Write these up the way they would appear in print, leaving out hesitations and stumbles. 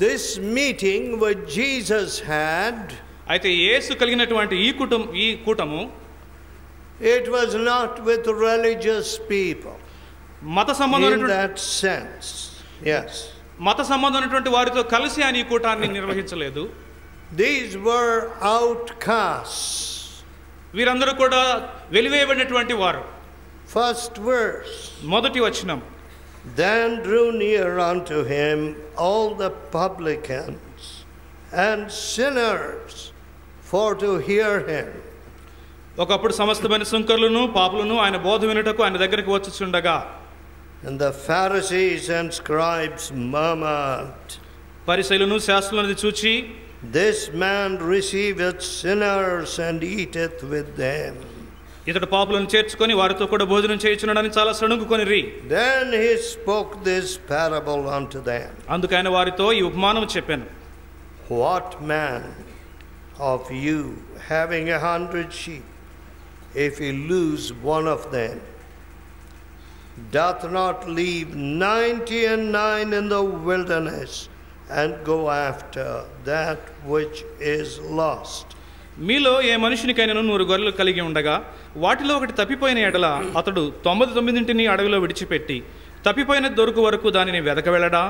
This meeting which Jesus had, అయితే యేసు కలిగినటువంటి ఈ కూటము, it was not with religious people మత సంబంధం in that sense. Yes. మత సంబంధమైనటువంటి వారితో కలిసి ఆయన ఈ కూటాన్ని నిర్వహించలేదు. These were outcasts. వీరందరూ కూడా వెలివేయబడినటువంటి వారు. First verse. మొదటి వచనం. Then drew near unto him all the publicans and sinners for to hear him. ఒకప్పుడు సమస్తమైన సుంకరులను పాపులను ఆయన బోధ వినుటకు ఆయన దగ్గరికి వచ్చుచుండగా, and the Pharisees and scribes murmured, పరిసయ్యులను శాస్త్రులను చూచి, this man receiveth sinners and eateth with them. ఇతడు పాపులను చేర్చుకొని వారితో కూడా భోజనం చేయుచున్నాడని చాలా సణుగుకొనిరి. Then he spoke this parable unto them. అందుకైన వారితో ఈ ఉపమానం చెప్పాను. What man of you having 100 sheep, if he lose one of them, doth not leave 99 in the wilderness and go after that which is lost? మీలో ఏ మనుషునికైనా 100 గొర్రెలు కలిగి ఉండగా వాటిలో ఒకటి తప్పిపోయిన ఎడల అతడు 99 అడవిలో విడిచిపెట్టి తప్పిపోయిన దొరుకు వరకు దానిని వెదక వెళ్ళడా?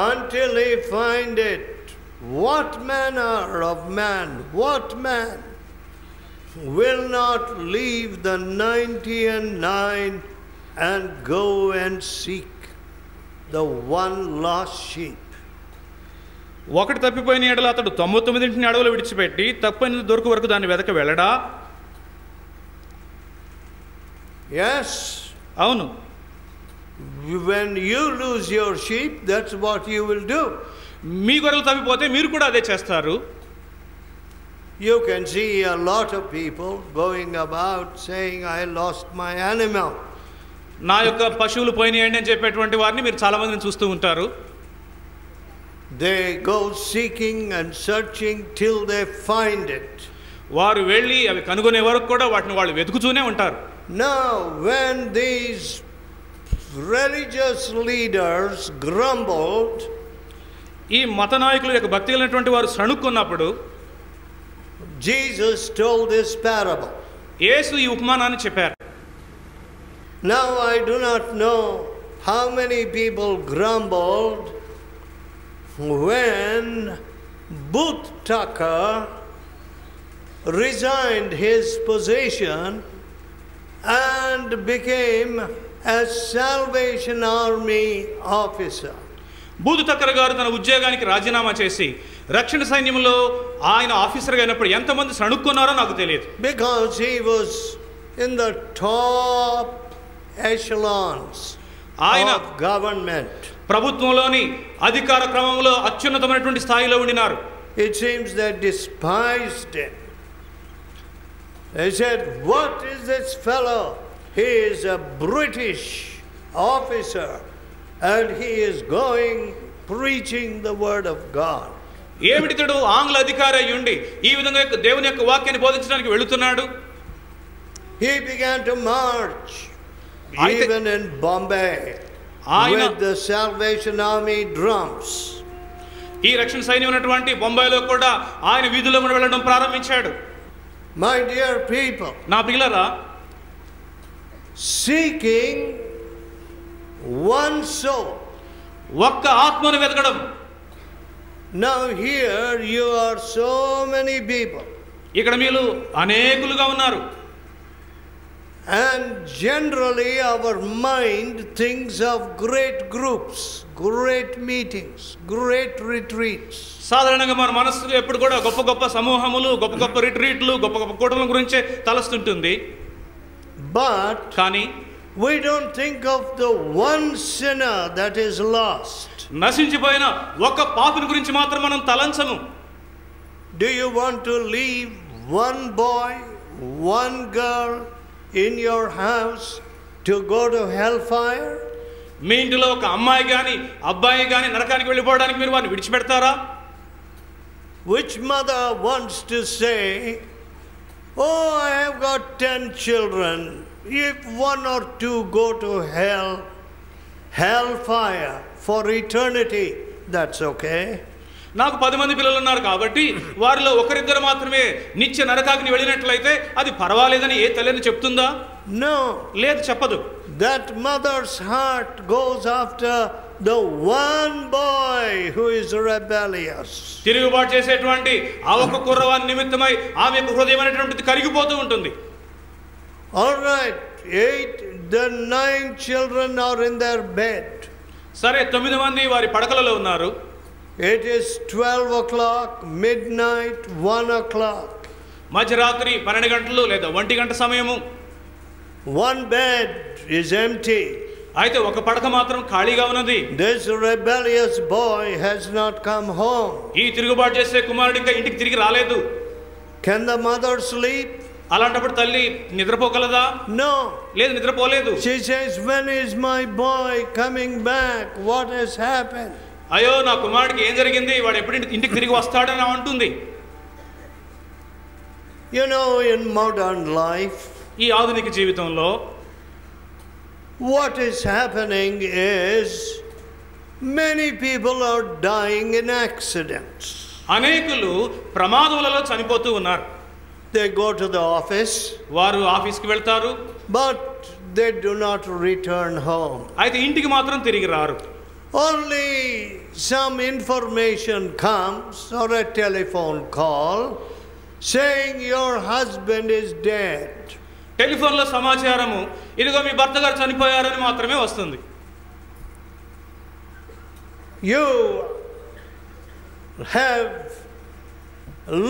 Until he find it. What manner of man, what man will not leave the 99 and go and seek the one lost sheep? ఒకటి తప్పిపోయిన ఎడల అతడు 99 అడవులు విడిచిపెట్టి తప్పిపోయిన దొరుకు వరకు దాన్ని వెదక వెళ్ళడా? Yes. అవును. When you lose your sheep, that's what you will do. మీ గొర్రెలు తప్పిపోతే మీరు కూడా అదే చేస్తారు. You can see a lot of people going about saying, I lost my animal. నా యొక్క పశువులు పోయినాయండి అని చెప్పేటువంటి వారిని మీరు చాలా మందిని చూస్తూ ఉంటారు. They go seeking and searching till they find it. వారు వెళ్ళి అవి కనుగొనే వరకు కూడా వాటిని వాళ్ళు వెతుకుతూనే ఉంటారు. Now when these religious leaders grumbled, ఈ మత నాయకుల యొక్క భక్తి కలిగినటువంటి వారు సణుక్కున్నప్పుడు Jesus told this parable. యేసు ఈ ఉపమానాన్ని చెప్పారు. Now I do not know how many people grumbled when Booth Tucker resigned his position and became a Salvation Army officer. Booth Tucker గారు తన ఉద్యోగానికి రాజీనామా చేసి రక్షణ సైన్యంలో ఆయన ఆఫీసర్గా అయినప్పుడు ఎంతమంది సణుక్కున్నారో నాకు తెలియదు. Because he was in the top echelons of government. ప్రభుత్వంలోని అధికార క్రమంలో అత్యున్నతమైనటువంటి స్థాయిలో ఉండినారు. It seems they despised him. They said, what is this fellow? He is a British officer and he is going preaching the word of God. ఏమిటితడు ఆంగ్ల అధికారి అయ్యుండి ఈ విధంగా దేవుని యొక్క వాక్యాన్ని బోధించడానికి వెళుతున్నాడు. He began to march even in Bombay with the Salvation Army drums. ఈ రక్షణ సైన్యం ఉన్నటువంటి బొంబాయిలో కూడా ఆయన వీధుల్లో కూడా వెళ్ళడం ప్రారంభించాడు. My dear people, నా ప్రియులారా, seeking one soul, ఒక్క ఆత్మను వెతకడం. Now here you are so many people. ఇక్కడ మీరు అనేకులుగా ఉన్నారు. And generally our mind thinks of great groups, great meetings, great retreats. సాధారణంగా మన మనస్సు ఎప్పుడు కూడా గొప్ప గొప్ప సమూహములు, గొప్ప గొప్ప రిట్రీట్లు, గొప్ప గొప్ప కూటముల గురించే తలస్తుంటుంది. But కానీ we don't think of the one sinner that is lost. నశించిపోయిన ఒక పాపిని గురించి మాత్రం మనం తలంచము. Do you want to leave one boy, one girl in your house to go to hellfire? మీ ఇంటిలో ఒక అమ్మాయి గాని అబ్బాయి గాని నరకానికి వెళ్ళిపోవడానికి మీరు వారిని విడిచిపెడతారా? Which mother wants to say, oh, I have got 10 children. If one or two go to hellfire for eternity, that's okay. నాకు 10 మంది పిల్లలు ఉన్నారు కాబట్టి వారిలో ఒకరిద్దరు మాత్రమే నిత్య నరకాగ్ని వెళ్ళినట్లయితే అది పర్వాలేదని ఏ తల్లిని చెప్తుందా? No. లేదు, చెప్పదు. That mother's heart goes after the one boy who is rebellious. తిరుగుబాటు చేసేటువంటి ఆ ఒక్క కుర్రవాని నిమిత్తమై ఆమె హృదయం అనేటువంటిది కరిగిపోతూ ఉంటుంది. All right, 9 children are in their bed. సరే, 9 మంది వారి పడకలలో ఉన్నారు. It is 12 o'clock, midnight, 1 o'clock. మధ్యరాత్రి 12 గంటలు లేదా 1 గంట సమయము. One bed is empty. అయితే ఒక పడక మాత్రం ఖాళీగా ఉన్నది. This rebellious boy has not come home. ఈ తిరుగుబాటు చేసే కుమారుడు ఇంకా ఇంటికి తిరిగి రాలేదు. Can the mother sleep? అలాంటప్పుడు తల్లి నిద్రపోగలదా? No. లేదు, నిద్రపోలేదు. She says, when is my boy coming back? What has happened? అయ్యో, నా కుమారుడికి ఏం జరిగింది, వాడు ఎప్పుడు ఇంటికి తిరిగి వస్తాడని అంటుంది. You know, in modern life, ఈ ఆధునిక జీవితంలో what is happening is many people are dying in accidents. అనేకులు ప్రమాదాలలో చనిపోతూ ఉన్నారు. They go to the office, వారు ఆఫీస్కి వెళ్తారు, but they do not return home. అయితే ఇంటికి మాత్రం తిరిగి రారు. Only some information comes or a telephone call saying your husband is dead. టెలిఫోన్లో సమాచారము, ఇదిగో మీ భర్త గారు చనిపోయారని మాత్రమే వస్తుంది. You have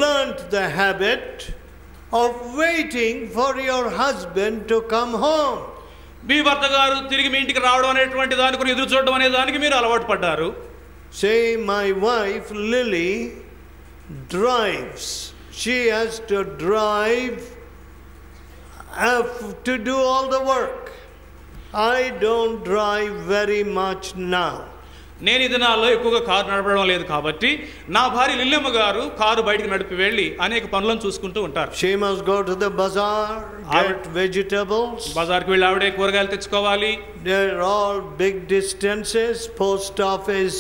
learnt the habit of waiting for your husband to come home. మీ భర్త గారు తిరిగి మీ ఇంటికి రావడం అనేటువంటి దాని గురించి ఎదురు చూడడం అనే దానికి మీరు అలవాటు పడ్డారు. Say, my wife Lily drives. She has to drive to do all the work. I don't drive very much now. నేను ఈ దినాల్లో ఎక్కువగా కారు నడపడం లేదు కాబట్టి నా భార్య లిల్లమ్మ గారు కారు బయటికి నడిపి వెళ్ళి అనేక పనులను చూసుకుంటూ ఉంటారు. She must go to the bazaar, get vegetables. బజార్కి వెళ్ళి ఆవిడే కూరగాయలు తెచ్చుకోవాలి. They're all big distances. Post office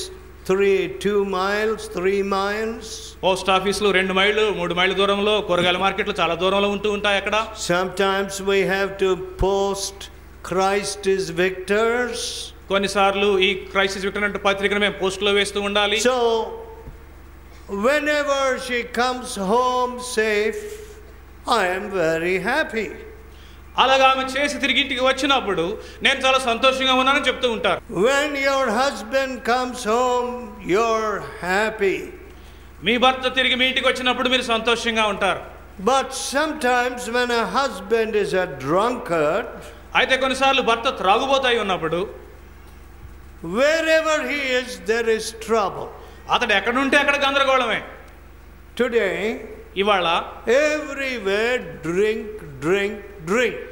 2 miles, 3 miles. Post ఆఫీసులు 2 మైళ్ళు 3 మైళ్ళ దూరంలో, కూరగాయల మార్కెట్లు చాలా దూరంలో ఉంటూ ఉంటాయి అక్కడ. Sometimes we have to post Christ is victors. కొన్నిసార్లు ఈ క్రైసిస్ విక్టర్ పత్రికను మేము పోస్టులో వేస్తూ ఉండాలి. So whenever she comes home safe, I am very happy. అలాగా ఆమె చేసి తిరిగి ఇంటికి వచ్చినప్పుడు నేను చాలా సంతోషంగా ఉన్నానని చెప్తూ ఉంటారు. When your husband comes home, you're happy. మీ భర్త తిరిగి మీ ఇంటికి వచ్చినప్పుడు మీరు సంతోషంగా ఉంటారు. But sometimes when a husband is a drunkard, అయితే కొన్నిసార్లు భర్త త్రాగుబోతాయి ఉన్నప్పుడు, wherever he is, there is trouble. అతడు ఎక్కడుంటే అక్కడ గందరగోళమే. Today, ఇవాళ everywhere drink, drink, drink.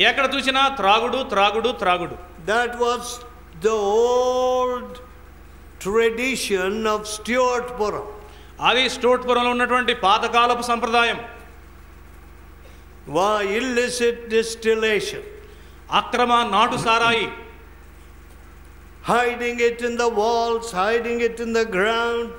ఎక్కడ చూసినా త్రాగుడు త్రాగుడు త్రాగుడు. That was the old tradition of Stuartpuram. అది స్టూర్ట్పురంలో ఉన్నటువంటి పాతకాలపు సంప్రదాయం. Illicit distillation. అక్రమ నాటు సారాయి. Hiding it in the walls, hiding it in the ground.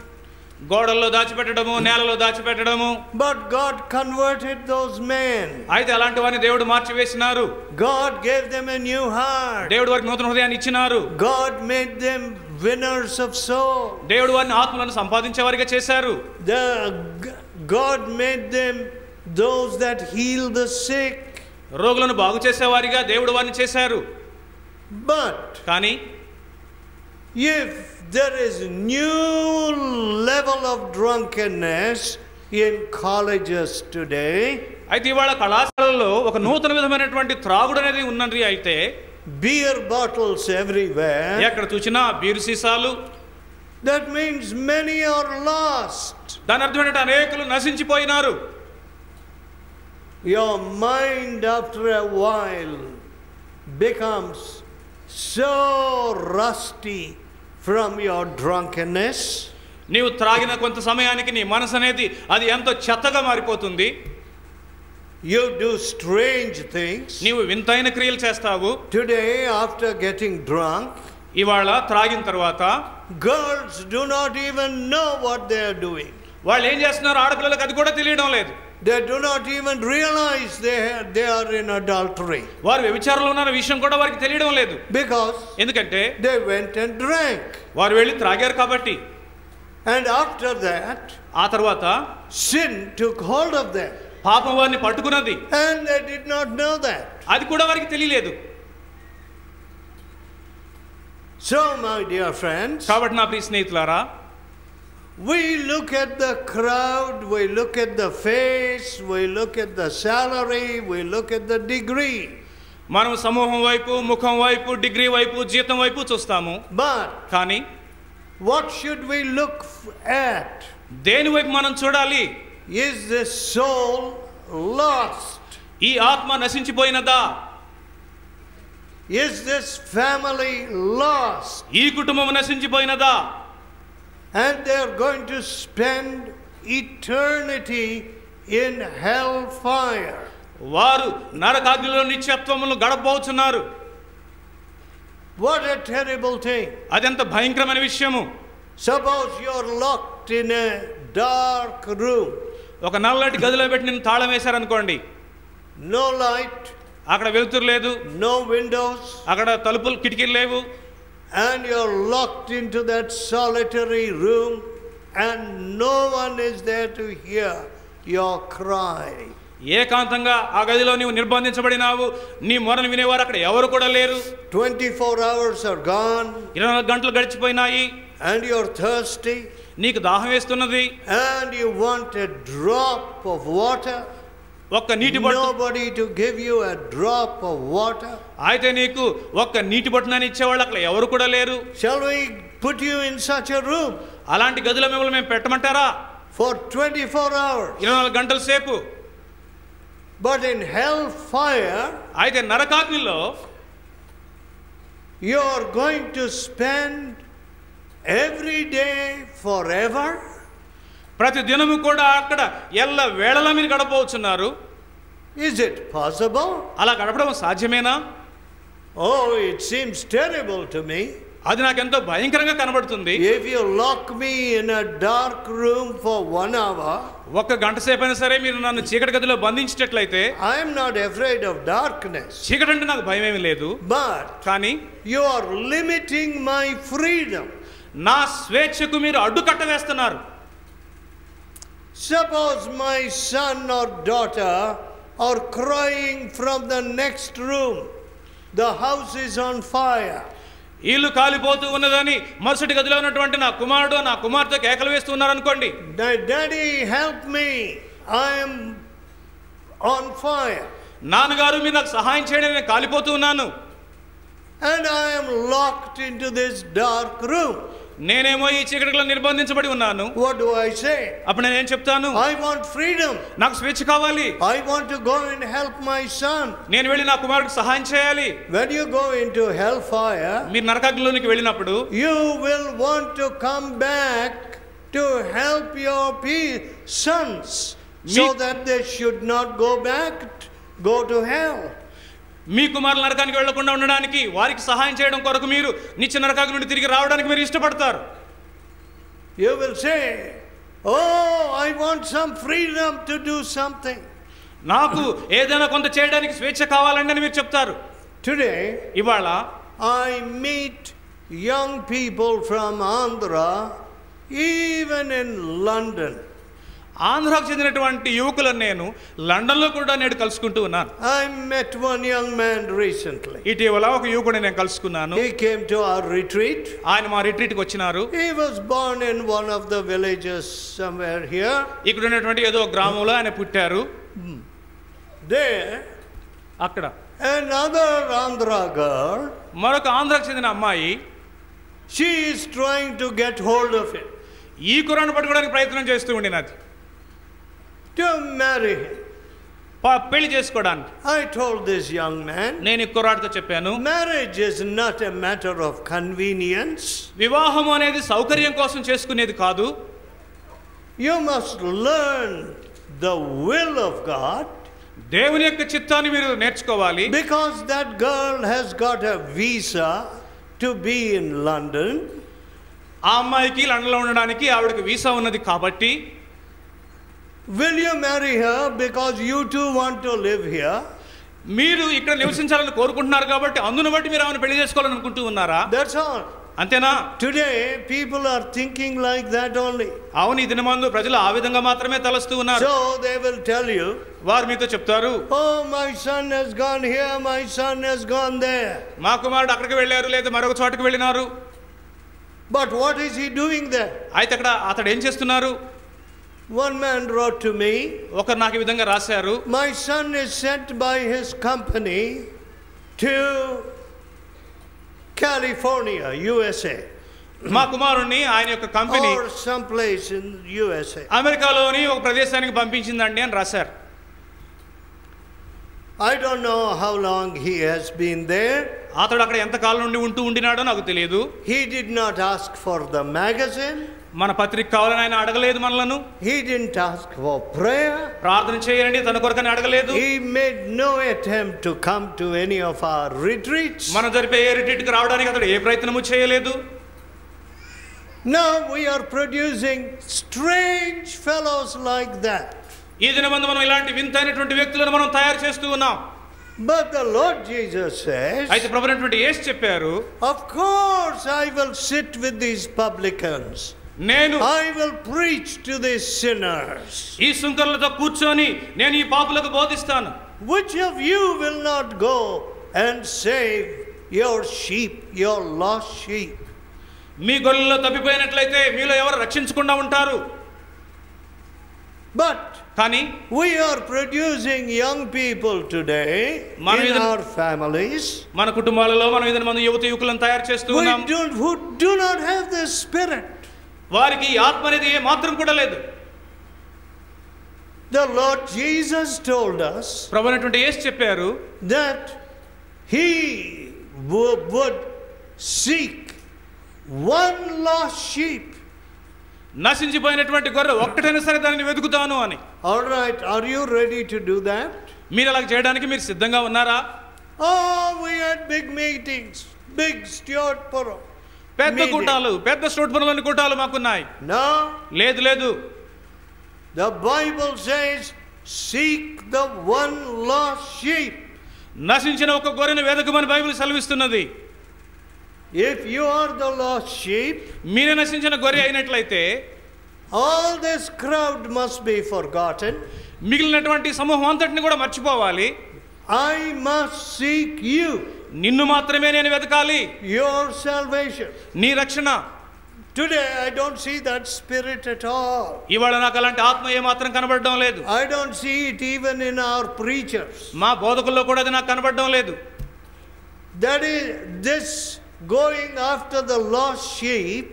గోడల్లో దాచిపెట్టడము, నేలలో దాచిపెట్టడము. But God converted those men. అయితే అలాంటి వారిని దేవుడు మార్చివేసినారు. God gave them a new heart. దేవుడు వారికి నూతన హృదయాన్ని ఇచ్చినారు. God made them winners of souls. దేవుడు వారిని ఆత్మలను సంపాదించే వారిగా చేశారు. God made them those that heal the sick. రోగులను బాగు చేసేవారిగా దేవుడు వారిని చేశారు. But కానీ if there is new level of drunkenness in colleges today, అయితే ఇవాళ కళాశాలల్లో ఒక నూతన విధమైనటువంటి త్రాగుడు అనేది ఉన్నది. అయితే beer bottles everywhere, ఎక్కడ చూసినా బీరు సీసాలు. that means many are lost. దాని అర్థం ఏంటంటే అనేకులు నశించిపోయినారు. Your mind after a while becomes so rusty from your drunkenness. నీవు త్రాగిన కొంత సమయానికి నీ మనసు అనేది అది ఎంతో చెత్తగా మారిపోతుంది. You do strange things. నీవు వింతైన క్రియలు చేస్తావు. Today, after getting drunk, ఇవాళ త్రాగిన తర్వాత girls do not even know what they are doing. వాళ్ళు ఏం చేస్తున్నారు ఆడపిల్లలకు అది కూడా తెలియడం లేదు. They do not even realize they are in adultery. వారు వ్యభిచారంలో ఉన్న విషయం కూడా వారికి తెలియడం లేదు. Because ఎందుకంటే they went and drank. వారు వెళ్ళి త్రాగారు కాబట్టి. And after that, ఆ తర్వాత sin took hold of them. పాపం వారిని పట్టుకున్నది. And they did not know that. అది కూడా వారికి తెలియలేదు. So my dear friends, కాబట్టి నా ప్రియ స్నేహితులారా, we look at the crowd, we look at the face, we look at the salary, we look at the degree. మనం సమూహం వైపు, ముఖం వైపు, డిగ్రీ వైపు, జీతం వైపు చూస్తాము. But కానీ what should we look at? దేని వైపు మనం చూడాలి? Is this soul lost? ఈ ఆత్మ నశించిపోయినదా? Is this family lost? ఈ కుటుంబం నశించిపోయినదా? And they are going to spend eternity in hellfire. వారు నరకాగ్నిలో నిత్యత్వమును గడపబోతున్నారు. What a terrible thing. అదెంత భయంకరమైన విషయము. Suppose you are locked in a dark room. ఒక నల్లటి గదిలో పెట్టి నిన్ను తాళం వేశారనుకోండి. No light, అక్కడ వెలుతురు లేదు, no windows, అక్కడ తలుపులు కిటికీలు లేవు. and you're locked into that solitary room and no one is there to hear your cry. ఏకాంతంగా ఆ గదిలో నీవు నిర్బంధించబడినావు. నీ మొరను వినేవారు అక్కడ ఎవరు కూడా లేరు. 24 hours are gone. 24 గంటలు గడిచిపోయినాయి. And you're thirsty. నీకు దాహం వేస్తున్నది. And you want a drop of water. ఒక్క నీటి బొట్టు. Nobody to give you a drop of water. అయితే నీకు ఒక్క నీటి బొట్టునని ఇచ్చేవాళ్ళు అక్కడ ఎవరు కూడా లేరు. Shall we put you in such a room? అలాంటి గదిలో మిమ్మల్ని మేము పెట్టమంటారా? For 24 hours. 24 గంటల సేపు. But in hell fire, అయితే నరకాగ్నిలో you are going to spend every day forever. ప్రతి దినము కూడా అక్కడ ఎల్ల వేళలా మీరు గడపవచ్చున్నారు. Is it possible? అలా గడపడం సాధ్యమేనా? Oh, it seems terrible to me. అది నాకు ఎంతో భయంకరంగా కనబడుతుంది. If you lock me in a dark room for 1 hour, ఒక్క గంట సేపు అయినా సరే మీరు నన్ను చీకటి గదిలో బంధించేట్లయితే, I am not afraid of darkness. చీకటి అంటే నాకు భయం ఏమీ లేదు. But కానీ you are limiting my freedom. నా స్వేచ్ఛకు మీరు అడ్డుకట్ట వేస్తున్నారు. Suppose my son or daughter are crying from the next room. The house is on fire. ఇల్లు కాలిపోతూ ఉన్నదని మరుసటి గదిలో ఉన్నటువంటి నా కుమారుడు నా కుమార్తె కేకలు వేస్తూ ఉన్నారు అనుకోండి. Daddy, help me. I am on fire. నాన్నగారు మీరు నాకు సహాయం చేయండి, నేను కాలిపోతూ ఉన్నాను. And I am locked into this dark room. నేనేమో ఈ చీకటిలో నిర్బంధించబడి ఉన్నాను. What do I say? అప్పుడు నేనేం చెప్తాను? I want freedom. నాకు స్వేచ్ఛ కావాలి. I want to go and help my son. నేను వెళ్ళి నా కుమారుడికి సహాయం చేయాలి. When you go into hellfire, మీరు నరకాగ్నిలోనికి వెళ్ళినప్పుడు you will want to come back to help your sons so that they should not go to hell. మీ కుమారులు నరకానికి వెళ్లకుండా ఉండడానికి వారికి సహాయం చేయడం కొరకు మీరు నిత్య నరకాగ్ని నుండి తిరిగి రావడానికి మీరు ఇష్టపడతారు. You will say, oh, I want some freedom to do something. నాకు ఏదైనా కొంత చేయడానికి స్వేచ్ఛ కావాలండి అని మీరు చెప్తారు. Today, ఇవాళ I meet young people from Andhra, even in London. ఆంధ్రాకు చెందినటువంటి యువకులను నేను లండన్లో కూడా నేడు కలుసుకుంటూ ఉన్నాను. I met one young man recently. ఇటీవల ఒక యువకుడిని నేను కలుసుకున్నాను. He came to our retreat. ఆయన మా రిట్రీట్కి వచ్చినారు. He was born in one of the villages somewhere here. ఇక్కడ ఉన్నటువంటి ఏదో గ్రామంలో ఆయన పుట్టారు. There, అక్కడ another Andhra girl, మరొక ఆంధ్రాకు చెందిన అమ్మాయి, she is trying to get hold of him. ఈ కుర్రాన్ని పట్టుకోవడానికి ప్రయత్నం చేస్తూ ఉండినది. To marry him. పెళ్లి చేసుకోవడానికి. I told this young man, నేను ఈ కుర్రాడితో చెప్పాను, marriage is not a matter of convenience. వివాహం అనేది సౌకర్యం కోసం చేసుకునేది కాదు. You must learn the will of God. దేవుని యొక్క చిత్తాన్ని మీరు నేర్చుకోవాలి. Because that girl has got a visa to be in London. ఆ అమ్మాయికి లండన్లో ఉండడానికి ఆవిడకి వీసా ఉన్నది కాబట్టి, will you marry her because you too want to live here? మీరు ఇక్కడ నివసించాలని కోరుకుంటున్నారు కాబట్టి అందును బట్టి మీరు ఆమెను పెళ్లి చేసుకోవాలని అనుకుంటూ ఉన్నారా? That's all. అంతేనా? Today people are thinking like that only. అవును, ఈ దినమందు ప్రజలు ఆ విధంగా మాత్రమే తలస్తూ ఉన్నారు. So they will tell you, వారు మీతో చెప్తారు, oh my son has gone here, my son has gone there. మా కుమారుడు అక్కడికి వెళ్ళారు, లేదా మరొక చోటకి వెళ్ళినారు. But what is he doing there? అయితే అక్కడ అతడు ఏం చేస్తున్నారు? One man wrote to me, ఒకరు నాకు ఈ విధంగా రాశారు, my son is sent by his company to California, USA. మా కుమారుణ్ణి ఆయన యొక్క company or some place in USA. అమెరికాలోని ఒక ప్రదేశానికి పంపించిందండి అని రాశారు. I don't know how long he has been there. అతడు అక్కడ ఎంత కాలం నుండి ఉండినాడో నాకు తెలియదు. He did not ask for the magazine. మన పత్రిక కావాలని ఆయన అడగలేదు మనలను. He didn't ask for prayer. ప్రార్థన చేయాలని తన కొరకని అడగలేదు. He made no attempt to come to any of our retreats. మన జరిపే ఏ రిట్రీట్ కి రావడానికి అతడు ఏ ప్రయత్నము చేయలేదు. Now we are producing strange fellows like that. ఈ దినమందు మనం ఇలాంటి వింతైనటువంటి వ్యక్తులను మనం తయారు చేస్తూ ఉన్నాం. But the Lord Jesus says, అయితే ప్రభువైనటువంటి యేసు చెప్పారు, of course I will sit with these publicans. నేను I will preach to these sinners. ఈ సుంకరులతో కూర్చొని నేను ఈ పాపులకు బోధిస్తాను. Which of you will not go and save your sheep, your lost sheep? మీ గొర్రెల్లో తప్పిపోయినట్లయితే మీలో ఎవరు రక్షించకుండా ఉంటారు? But కానీ we are producing young people today in our families. మన కుటుంబాలలో మనం ఇదన మన యువత యువకులను తయారు చేస్తూ ఉన్నాం. Who do not have the spirit. వారికి ఆత్మ అనేది ఏ మాత్రం కూడా లేదు. The Lord Jesus told us ప్రభువైనటువంటి యేసు చెప్పారు that he would seek one lost sheep. నశించిపోయినటువంటి గొర్రె ఒక్కటైనా సరే దానిని వెతుకుతాను అని. All right, are you ready to do that? మీరు అలా చేయడానికి మీరు సిద్ధంగా ఉన్నారా? Oh, we had big meetings, big Stuart Puro. పెద్ద కూటాలు, పెద్ద స్టోట్పురంలోని కూటాలు మాకున్నాయి. No, లేదు లేదు. the Bible says seek the one lost sheep. నశించిన ఒక గొర్రెను వెదకమని Bible సెలవిస్తున్నది. If you are the lost sheep, మీరే నశించిన గొర్రె అయినట్లయితే all this crowd must be forgotten. మిగిలినటువంటి సమూహం అంతటిని కూడా మర్చిపోవాలి. I must seek you. నిన్ను మాత్రమే నేను వెతకాలి. Your salvation. నీ రక్షణ. Today I don't see that spirit at all. ఇవాళ నాకు అలాంటి ఆత్మ ఏ మాత్రం కనబడడం లేదు. I don't see it even in our preachers. మా బోధకుల్లో కూడా అది నాకు కనబడడం లేదు. That is this going after the lost sheep.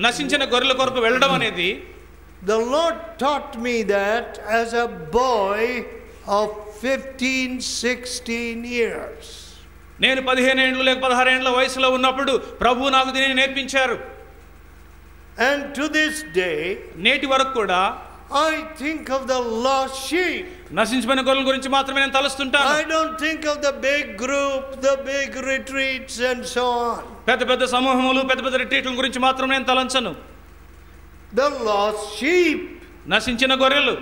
నశించిన గొర్రెల కొరకు వెళ్ళడం అనేది, The Lord taught me that as a boy of 15-16 years. నేను 15 ఏళ్ళు లేక 16 ఏళ్ల వయసులో ఉన్నప్పుడు ప్రభువు నాకు దీనిని నేర్పించారు. And to this day, నేటి వరకు కూడా I think of the lost sheep. నశించిన గొర్రెల గురించి మాత్రమే నేను తలుస్తుంటాను. I don't think of the big group, the big retreats and so on. పెద్ద పెద్ద సమూహములు, పెద్ద పెద్ద రిట్రీట్ల గురించి మాత్రం నేను తలంచను. The lost sheep. నశించిన గొర్రెలు.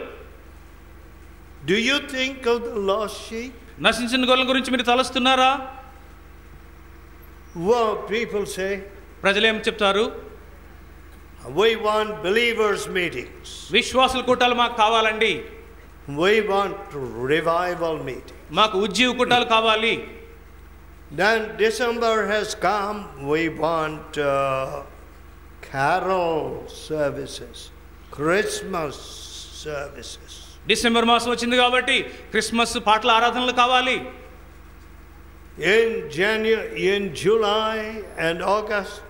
Do you think of the lost sheep? నశించిన గొర్రెల గురించి మీరు తలస్తున్నారా? Well, people say, ప్రజలు ఏం చెప్తారు? we want believers meetings. విశ్వాసుల కూటాలు మాకు కావాలండి. We want revival meetings. మాకు ఉజ్జీవ కూటాలు కావాలి. Then December has come, we want carol services, Christmas services. December మాసం వచ్చింది కాబట్టి క్రిస్మస్ పాటల ఆరాధనలు కావాలి. In July and August,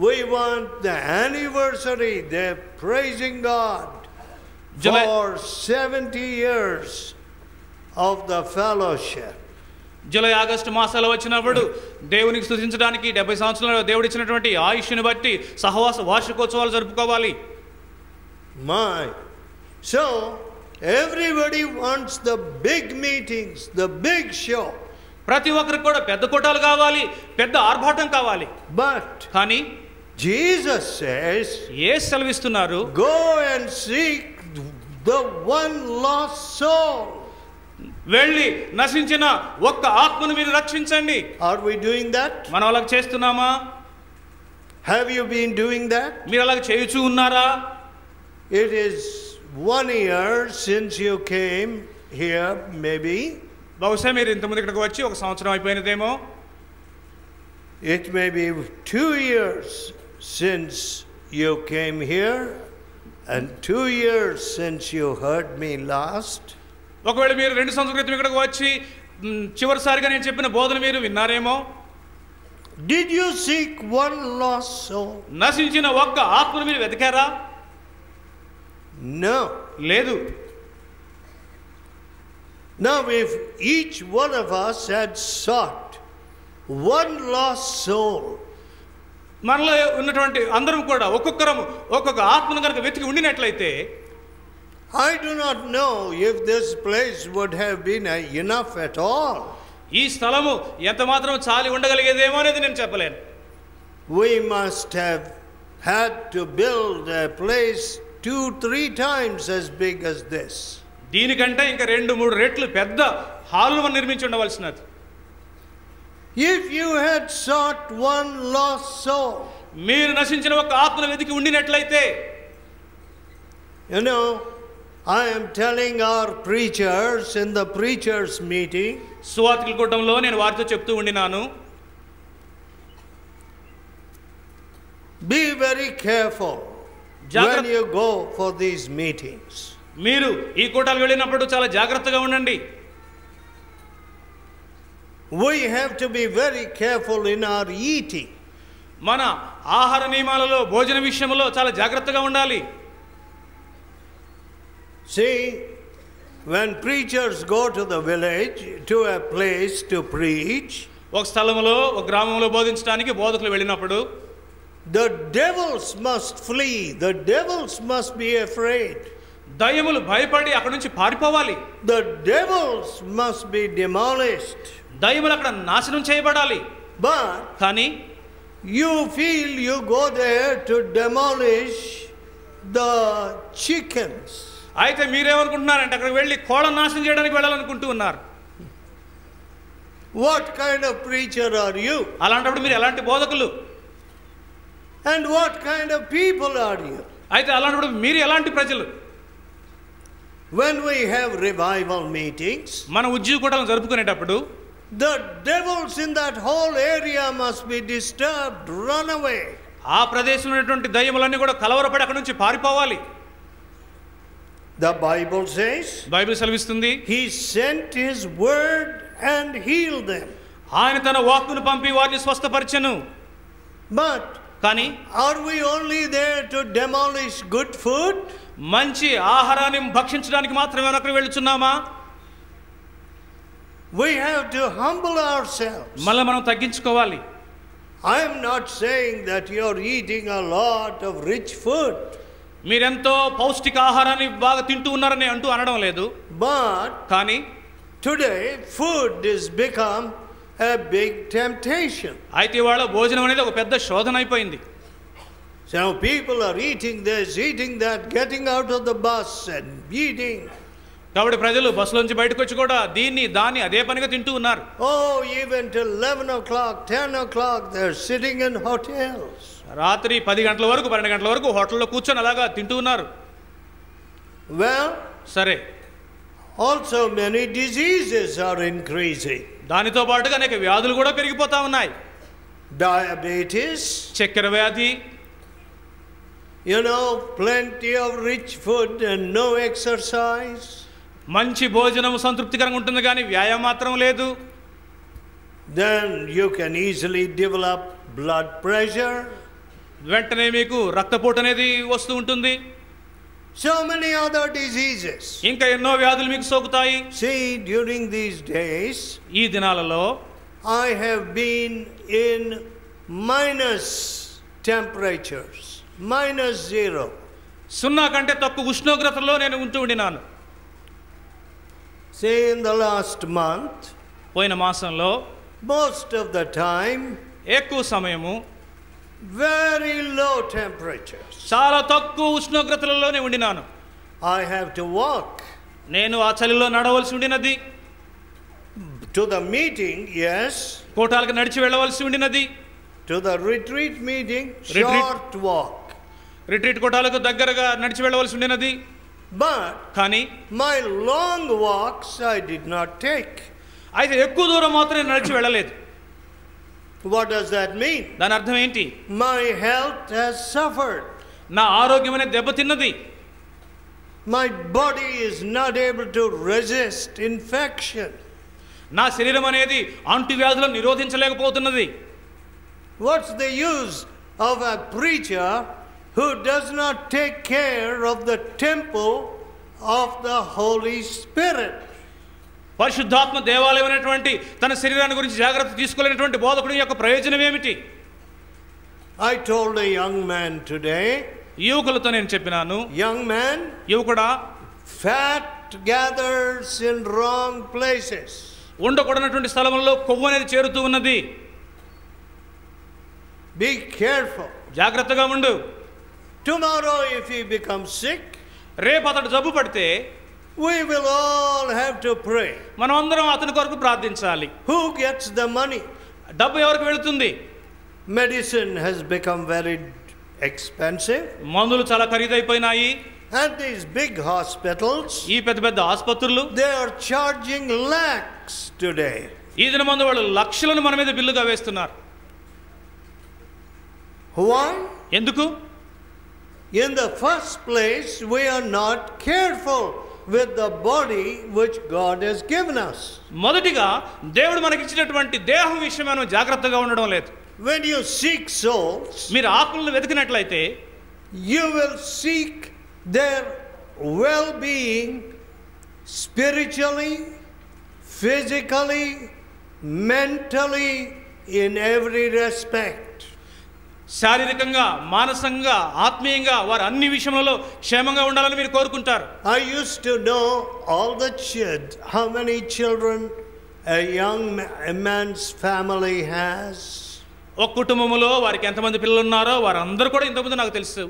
we want the anniversary. They're praising God for 70 years of the fellowship. July August మాసాలు వచ్చినప్పుడు దేవునికి స్తుతించడానికి 70 సంవత్సరాలు దేవుడు ఇచ్చినటువంటి ఆయుష్ని బట్టి సహవాస వార్షికోత్సవాలు జరుపుకోవాలి. So everybody wants the big meetings, the big show. ప్రతి ఒక్కరికి కూడా పెద్ద కూటాలు కావాలి, పెద్ద ఆర్భాటం కావాలి. But కానీ Jesus says, Yesu సెలవిస్తున్నారు, go and seek the one lost soul. వెళ్ళి నశించిన ఒక్క ఆత్మను మీరు రక్షించండి. Are we doing that? మనం అలా చేస్తున్నామా? Have you been doing that? మీరు అలా చేయుచూ ఉన్నారా? It is 1 year since you came here, maybe. బహుశా మీరు ఇంతకుముందు ఇక్కడికి వచ్చి 1 సంవత్సరం అయిపోయినదేమో. It may be 2 years since you came here and 2 years since you heard me last. ఒకవేళ మీరు 2 సంవత్సరాల క్రితం ఇక్కడికి వచ్చి చివరిసారిగా నేను చెప్పిన బోధన మీరు విన్నారేమో. Did you seek one lost soul? నశించిన ఒక్క ఆత్మను మీరు వెతికారా? No. లేదు. Now if each one of us had sought one lost soul, మనలో ఉన్నటువంటి అందరం కూడా ఒక్కొక్కరము ఒక్కొక్క ఆత్మను కనుక వెతికి ఉండినట్లయితే, I do not know if this place would have been enough at all. ఈ స్థలము ఎంత మాత్రం చాలి ఉండగలిగేదేమో అనేది నేను చెప్పలేను. We must have had to build a place 2-3 times as big as this. దీనికంటే ఇంకా 2-3 రెట్లు పెద్ద హాలు మనం నిర్మించి ఉండవలసినది. If you had sought one lost soul, మీరు నశించిన ఒక ఆత్మను వెతికి ఉండినట్లయితే, you know, I am telling our preachers in the preachers meeting, సువార్తికుల కూటంలో నేను వారితో చెప్తూ ఉండినాను, be very careful when you go for these meetings. మీరు ఈ కూటాలకు వెళ్ళినప్పుడు చాలా జాగ్రత్తగా ఉండండి. We have to be very careful in our eating. మన ఆహార నియమాలలో భోజన విషయంలో చాలా జాగ్రత్తగా ఉండాలి. See, when preachers go to the village, to a place to preach, ఒక స్థలంలో ఒక గ్రామంలో బోధించడానికి బోధకులు వెళ్ళినప్పుడు, the devils must flee, the devils must be afraid. దయ్యములు భయపడి అక్కడ నుంచి పారిపోవాలి. The devils must be demolished. దయ్యములు అక్కడ నాశనం చేయబడాలి. But కానీ you feel you go there to demolish the chickens. అయితే మీరేమనుకుంటున్నారంటే అక్కడికి వెళ్ళి కోళ్ళను నాశనం చేయడానికి వెళ్ళాలనుకుంటూ ఉన్నారు. What kind of preacher are you? అలాంటప్పుడు మీరు ఎలాంటి బోధకులు? And what kind of people are you? అయితే అలాంటప్పుడు మీరు ఎలాంటి ప్రజలు? When we have revival meetings, మన ఉజ్జీవ కూటాలను జరుపుకునేటప్పుడు the devils in that whole area must be disturbed, run away. ఆ ప్రదేశంలో ఉన్నటువంటి దయ్యములన్నీ కూడా కలవరపడి అక్కడ నుంచి పారిపోవాలి. The Bible says, బైబిల్ సెలవిస్తుంది, He sent His word and healed them. ఆయన తన వాక్కును పంపి వారిని స్వస్థపరిచెను. But కానీ are we only there to demolish good food? మంచి ఆహారాన్ని భక్షించడానికి మాత్రమే అక్కడ వెళ్తున్నామా? We have to humble ourselves. మళ్ళీ మనం తగ్గించుకోవాలి. I am not saying that you are eating a lot of rich food. మీరెంతో పౌష్టిక ఆహారాన్ని బాగా తింటూ ఉన్నారని అనడం లేదు. But కానీ today food has become a big temptation. అయితే వాళ్ళ భోజనం అనేది ఒక పెద్ద శోధన అయిపోయింది. So people are eating this, eating that, getting out of the bus and eating. కాబట్టి ప్రజలు బస్సులోంచి బయటకు వచ్చి కూడా దీన్ని దాన్ని అదే పనిగా తింటూ ఉన్నారు. Oh, even till 11 o'clock, 10 o'clock, they're sitting in hotels. రాత్రి 10 గంటల వరకు 12 గంటల వరకు హోటల్లో కూర్చొని అలాగా తింటూ ఉన్నారు. Well, సరే, also many diseases are increasing. దానితో పాటుగా అనేక వ్యాధులు కూడా పెరిగిపోతా ఉన్నాయి. Diabetes, చక్కెర వ్యాధి, you know, plenty of rich food and no exercise. మంచి భోజనం సంతృప్తికరంగా ఉంటుంది కానీ వ్యాయామం మాత్రం లేదు. Then you can easily develop blood pressure. వెంటనే మీకు రక్తపోటు అనేది వస్తూ ఉంటుంది. So many other diseases. ఇంకా ఎన్నో వ్యాధులు మీకు సోకుతాయి. See, during these days, ఈ దినాలలో I have been in minus temperatures, -0. 0 కంటే తక్కువ ఉష్ణోగ్రతలో నేను ఉంటూ ఉండినాను. See, in the last month, పోయిన మాసంలో most of the time, ఎక్కువ సమయము very low temperatures. చాలా తక్కువ ఉష్ణోగ్రతలలోనే ఉండినాను. I have to walk నేను ఆ చలిలో నడవలసి ఉండినది. to the meeting, yes. కోటాలకు నడిచి వెళ్ళవలసి ఉండినది. To the retreat meeting, Retreat. short walk. Retreat కోటాలకు దగ్గరగా నడిచి వెళ్ళవలసి ఉండినది. But కానీ my long walks I did not take. అయితే ఎక్కువ దూరం మాత్రమే నడిచి వెళ్ళలేదు. What does that mean? దాని అర్థం ఏంటి? My health has suffered. నా ఆరోగ్యం అనేది దెబ్బతిన్నది. My body is not able to resist infection. నా శరీరం అనేది అంటువ్యాధులను నిరోధించలేకపోతున్నది. What's the use of a preacher who does not take care of the temple of the Holy Spirit? పరిశుద్ధాత్మ దేవాలయం అనేటువంటి తన శరీరాన్ని గురించి జాగ్రత్త తీసుకోలేనటువంటి బోధకుడి యొక్క ప్రయోజనం ఏమిటి? I told a young man today, యువకులతో నేను చెప్పినాను, young man, యువకుడా, fat gathers in wrong places. ఉండకూడనటువంటి స్థలములలో కొవ్వు అనేది చేరుతూ ఉన్నది. Be careful. జాగ్రత్తగా ఉండు. Tomorrow if he becomes sick, రేపు అతడు జబ్బు పడితే we will all have to pray. మనం అందరం అతని కొరకు ప్రార్థించాలి. Who gets the money? డబ్బు ఎవరికి వెళుతుంది? Medicine has become very expensive. మందులు చాలా ఖరీదైపోయినాయి. And these big hospitals, ఈ పెద్ద పెద్ద ఆసుపత్రులు they are charging lakhs today. ఈ దినమందు వాళ్ళు లక్షలను మన మీద బిల్లుగా వేస్తున్నారు. Why? ఎందుకు? In the first place, we are not careful with the body which God has given us. మొదటిగా దేవుడు మనకి ఇచ్చినటువంటి దేహం విషయం మనం జాగ్రత్తగా ఉండడం లేదు. When you seek souls, మీరు ఆత్మలను వెతికినట్లయితే you will seek their well-being spiritually, physically, mentally, in every respect. శారీరకంగా, మానసికంగా, ఆత్మీయంగా వారు అన్ని విషయాలలో క్షేమంగా ఉండాలని మీరు కోరుకుంటారు. I used to know all the how many children a man's family has. ఒక కుటుంబంలో వారికి ఎంతమంది పిల్లలు ఉన్నారో వారందరూ కూడా ఇంతకుముందు నాకు తెలుసు.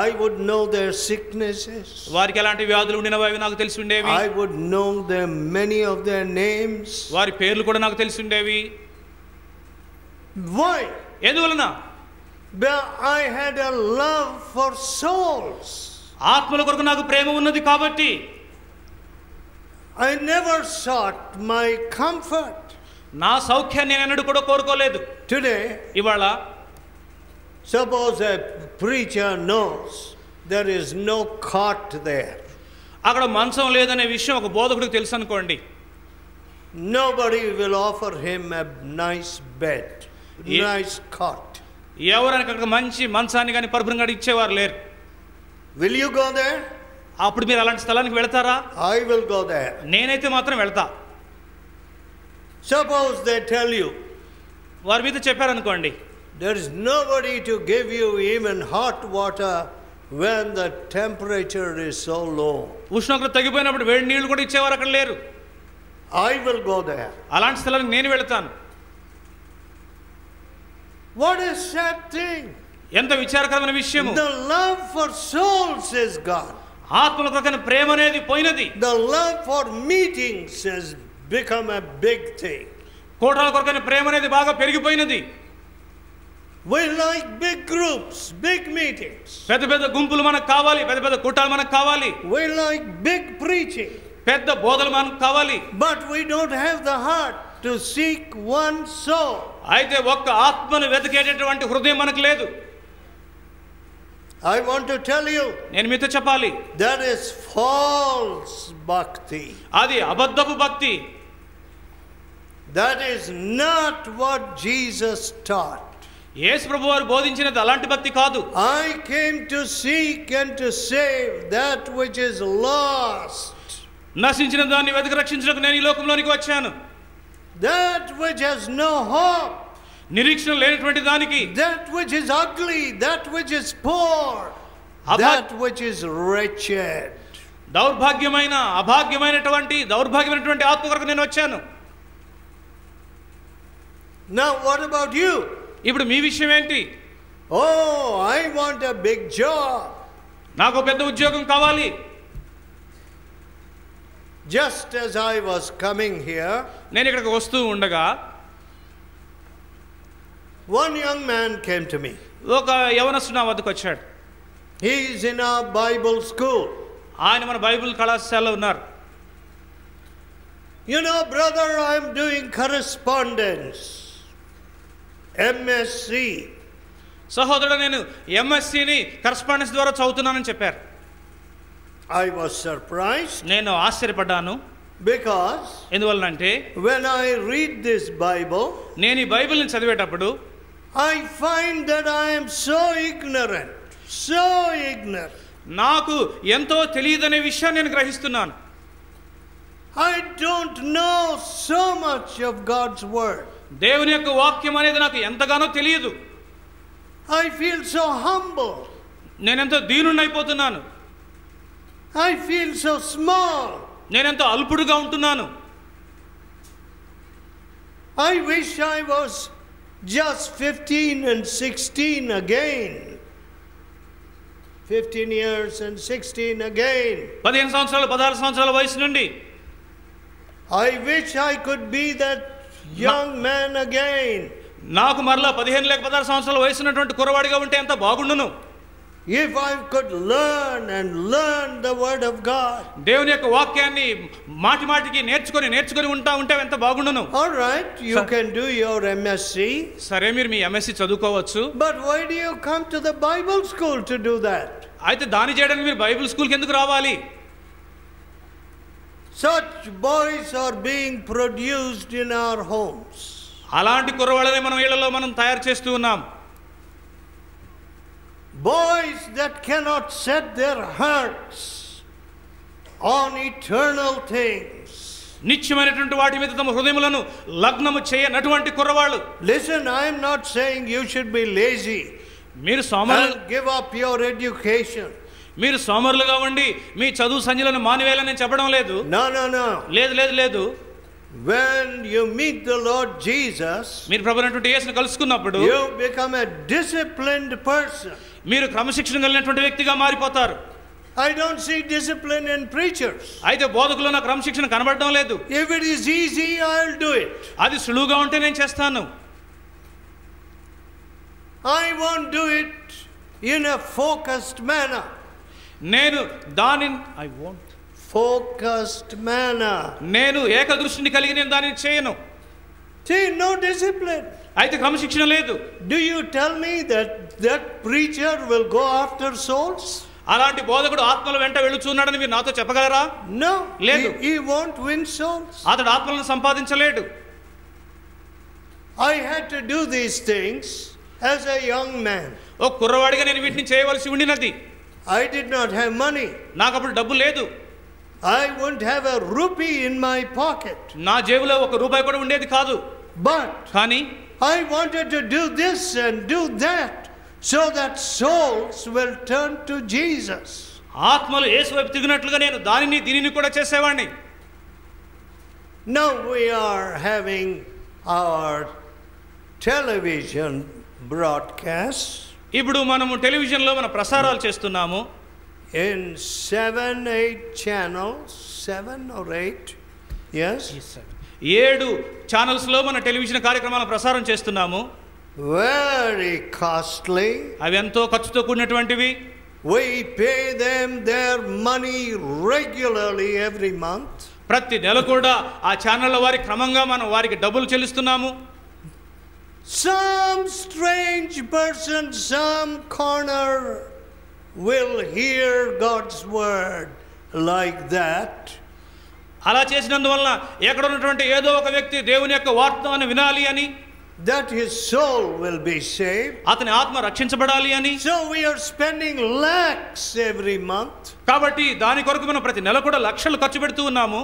I would know their sicknesses. వారికి ఎలాంటి వ్యాధులు ఉండినవి అవి నాకు తెలిసి ఉండేవి. I would know them many of their names. వారి పేర్లు కూడా నాకు తెలిసి ఉండేవి. Why? ఎందువలన? I had a love for souls. ఆత్మల కొరకు నాకు ప్రేమ ఉన్నది కాబట్టి. I never sought my comfort. నా సౌఖ్యాన్ని నేను ఎన్నడూ కూడా కోరుకోలేదు. Today, ఇవాళ suppose a preacher knows there is no cot there. అక్కడ మంచం లేదనే విషయం ఒక బోధకుడికి తెలుసు అనుకోండి. Nobody will offer him a nice bed, nice cot. ఎవరైనా అక్కడ మంచి మంచాన్ని కానీ పరుపుని ఇచ్చేవారు లేరు. Will you go there? అప్పుడు మీరు అలాంటి స్థలానికి వెళ్తారా? I will go there. నేనైతే మాత్రం వెళ్తా. Suppose they tell you వారి మీద చెప్పారనుకోండి, there is nobody to give you even hot water when the temperature is so low. ఉష్ణోగ్రత తగ్గిపోయినప్పుడు వేడి నీళ్లు కూడా ఇచ్చేవారు అక్కడ లేరు. I will go there. అలాంటి స్థలానికి నేను వెళ్తాను. What a sad thing. ఎంత విచారకరమైన విషయం. The love for souls is gone. ఆత్మల కొరకైన ప్రేమ అనేది పోయినది. The love for meetings has become a big thing. కోటాల కొరకైన ప్రేమ అనేది బాగా పెరిగిపోయినది. We like big groups, big meetings. పెద్ద పెద్ద గుంపులు మనకు కావాలి, పెద్ద పెద్ద కూటాలు మనకు కావాలి. We like big preaching. పెద్ద బోధలు మనకు కావాలి. But we don't have the heart to seek one soul. అయితే ఒక్క ఆత్మను వెతికేటటువంటి హృదయం మనకు లేదు. I want to tell you, నేను మీతో చెప్పాలి, that is false bhakti. అది అబద్ధపు భక్తి. That is not what Jesus taught. యేసు ప్రభువు వారు బోధించినది అలాంటి భక్తి కాదు. I came to seek and to save that which is lost. నశించిన దాన్ని వెతికి రక్షించడానికి నేను ఈ లోకంలోనికి వచ్చాను. That which has no hope. నిరీక్షణ లేనటువంటి దానికి, That which is ugly, that which is poor, that which is wretched. దౌర్భాగ్యమైనటువంటి ఆత్మ కొరకు నేను వచ్చాను. Now what about you? ఇప్పుడు మీ విషయం ఏంటి? Oh, I want a big job. నాకు పెద్ద ఉద్యోగం కావాలి. Just as I was coming here, నేను ఇక్కడికి వస్తూ ఉండగా one young man came to me. ఒక యవనస్తుడు నా వద్దకు వచ్చాడు. He is in our Bible school. ఆయన మన బైబిల్ కళాశాలలో ఉన్నారు. You know, brother, I am doing correspondence, MSc. సహోదరుడు, నేను ఎంఎస్సిని కరస్పాండెన్స్ ద్వారా చదువుతున్నానని చెప్పారు. I was surprised నేను ఆశ్చర్యపడ్డాను. because ఎందువలనంటే when I read this Bible, నేను ఈ బైబిల్ని చదివేటప్పుడు I find that I am so ignorant. నాకు ఎంతో తెలియదనే విషయాన్ని నేను గ్రహిస్తున్నాను. I don't know so much of God's word. దేవుని యొక్క వాక్యం అనేది నాకు ఎంతగానో తెలియదు. I feel so humble. నేనెంతో దీనుణ్ణి అయిపోతున్నాను. I feel so small. నేనెంతో అల్పుడుగా ఉంటున్నాను. I wish I was just 15 and 16 again. 15 years and 16 again. 15 సంవత్సరాలు 16 సంవత్సరాల వయసు నుండి I wish I could be that young man again. నాకు మరలా 15 లేక 16 సంవత్సరాల వయసు ఉన్నటువంటి కుర్రవాడిగా ఉంటే ఎంత బాగుండును. If I could learn the word of God. దేవుని యొక్క వాక్యాన్ని మాటి మాటికి నేర్చుకొని ఉంటే ఎంత బాగుండును. All right, you can do your MSc. సరే, మీరు మీ ఎంఎస్సి చదువుకోవచ్చు. But why do you come to the Bible school to do that? అయితే దాని చేయడానికి మీరు బైబిల్ స్కూల్కి ఎందుకు రావాలి? Such boys are being produced in our homes. అలాంటి కుర్రవాళ్ళనే మనం ఇళ్లలో మనం తయారు చేస్తూ ఉన్నాం. Boys that cannot set their hearts on eternal things. నిత్యమైనటువంటి వాటి మీద తమ హృదయములను లగ్నము చేయనటువంటి కుర్రవాళ్ళు. Listen, I am not saying you should be lazy. మీరు సోమరులు and give up your education. మీరు సోమరులుగా ఉండి మీ చదువు సంధ్యలను మానివేయాలని నేను చెప్పడం లేదు. No. లేదు. When you meet the Lord Jesus, మీరు ప్రభువైనటువంటి యేసుని కలుసుకున్నప్పుడు you become a disciplined person. మీరు క్రమశిక్షణ కలిగినటువంటి వ్యక్తిగా మారిపోతారు. I don't see discipline in preachers. అయితే బోధకుల్లో నాకు క్రమశిక్షణ కనబడడం లేదు. If it is easy, I'll do it. అది సులువుగా ఉంటే నేను చేస్తాను. I won't do it in a focused manner. నేను దానిని focused manner. నేను ఏకదృష్టిని కలిగి నేను దానిని చేయను. See, no discipline. అయితే క్రమశిక్షణ లేదు. Do you tell me that preacher will go after souls? అలాంటి బోధకుడు ఆత్మల వెంట వెళుచున్నాడని మీరు నాతో చెప్పగలరా? No. లేదు. He won't win souls. అతడు ఆత్మలను సంపాదించలేడు. I had to do these things as a young man. ఓ కుర్రవాడిగా నేను వీటిని చేయవలసి ఉండినది. I did not have money. నాకు అప్పుడు డబ్బు లేదు. I wouldn't have a rupee in my pocket. నా జేబులో ఒక రూపాయి కూడా ఉండేది కాదు. But కానీ I wanted to do this and do that so that souls will turn to Jesus. ఆత్మలు యేసు వైపు తిరిగినట్లుగా నేను దీనిని కూడా చేసేవాడిని. Now we are having our television broadcast. ఇప్పుడు మనము టెలివిజన్లో మన ప్రసారాలు చేస్తున్నాము. In 7-8 channels, 7 or 8, yes? 7 ఛానల్స్లో మన టెలివిజన్ కార్యక్రమాలను ప్రసారం చేస్తున్నాము. Very costly. అవి ఎంతో ఖర్చుతో కూడినటువంటివి. We pay them their money regularly every month. ప్రతి నెల కూడా ఆ ఛానళ్ళ వారి క్రమంగా మనం వారికి డబ్బులు చెల్లిస్తున్నాము. Some strange person, some corner will hear God's word like that. అలా చేసినందువలన ఎక్కడ ఉన్నటువంటి ఏదో ఒక వ్యక్తి దేవుని యొక్క వార్తను వినాలి అని, that his soul will be saved. అతని ఆత్మ రక్షించబడాలి అని. So we are spending lakhs every month. కాబట్టి దాని కొరకు మనం ప్రతి నెల కూడా లక్షలు ఖర్చు పెడుతూ ఉన్నాము.